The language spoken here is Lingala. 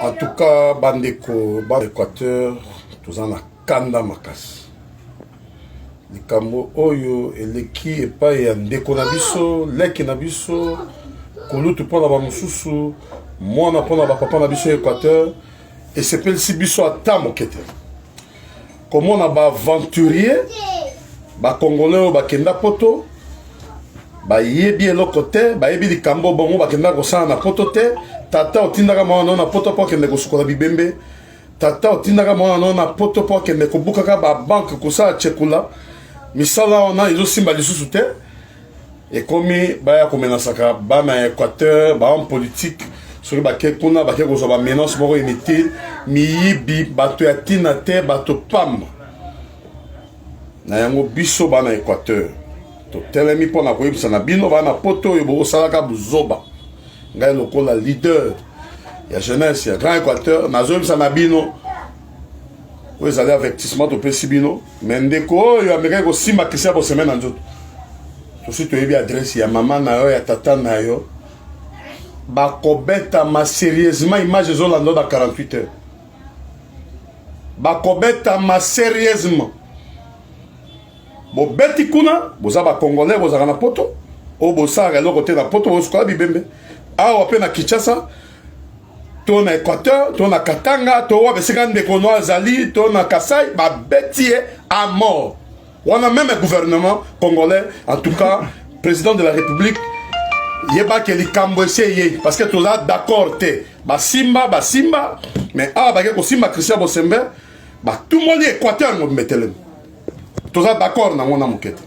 En tout cas, bandeko, Équateur, tous en a kanda makas. Likambo oyo eleki epai ya ndeko na biso, leki na biso, kolutu pona ba mususu, mwana pona ba papa na biso Équateur, et sepeli si biso ata mokete. Comment on a ba aventurier, ba congolais ba kenda poto, ba yebi eloko te, ba yebi likambo bongo ba kenda kosala na poto te. Tata otindaka mwana na poto po kende kosukola bibembe. Tata otindaka mwana na poto po kende kobukaka ba banque kosala tshekula. Misala ona izo simba lisusu te. Et komi baya komenasaka bana Équateur, ba homme politique, soki bake kuna bake kozwa ba menace moko inutile, miyibi bato ya tina te, bato pamba. Na yango biso bana Équateur. To telemi pona koyebisa na bino bana poto oyo bokosalaka buzoba. Ngai lokola leader ya jeunesse ya Grand Équateur nazoyebisa na bino oyo ezali avertissement topesi bino me ndeko oyo amekaki kosimba Christian Bosembe na nzoto tosi toyebi adresse ya mama na yo ya tata na yo bakobetama sérieusement image ezolanda na 48 heures bakobetama sérieusement bobeti kuna boza bakongolais bozaka na poto oyo bosalaka eloko te na poto bosukola bibembe awa pe na Kinshasa to na Équateur to na Katanga to wa besika ndeko no azali to na Kasai ba beti à mort wana même gouvernement congolais en tout cas président de la République yeba ke likambo essayé parce que to là d'accord te ba simba mais awa ba ko simba Christian Bosembe ba tout le monde Équateur mo metelem to là d'accord na mona mokete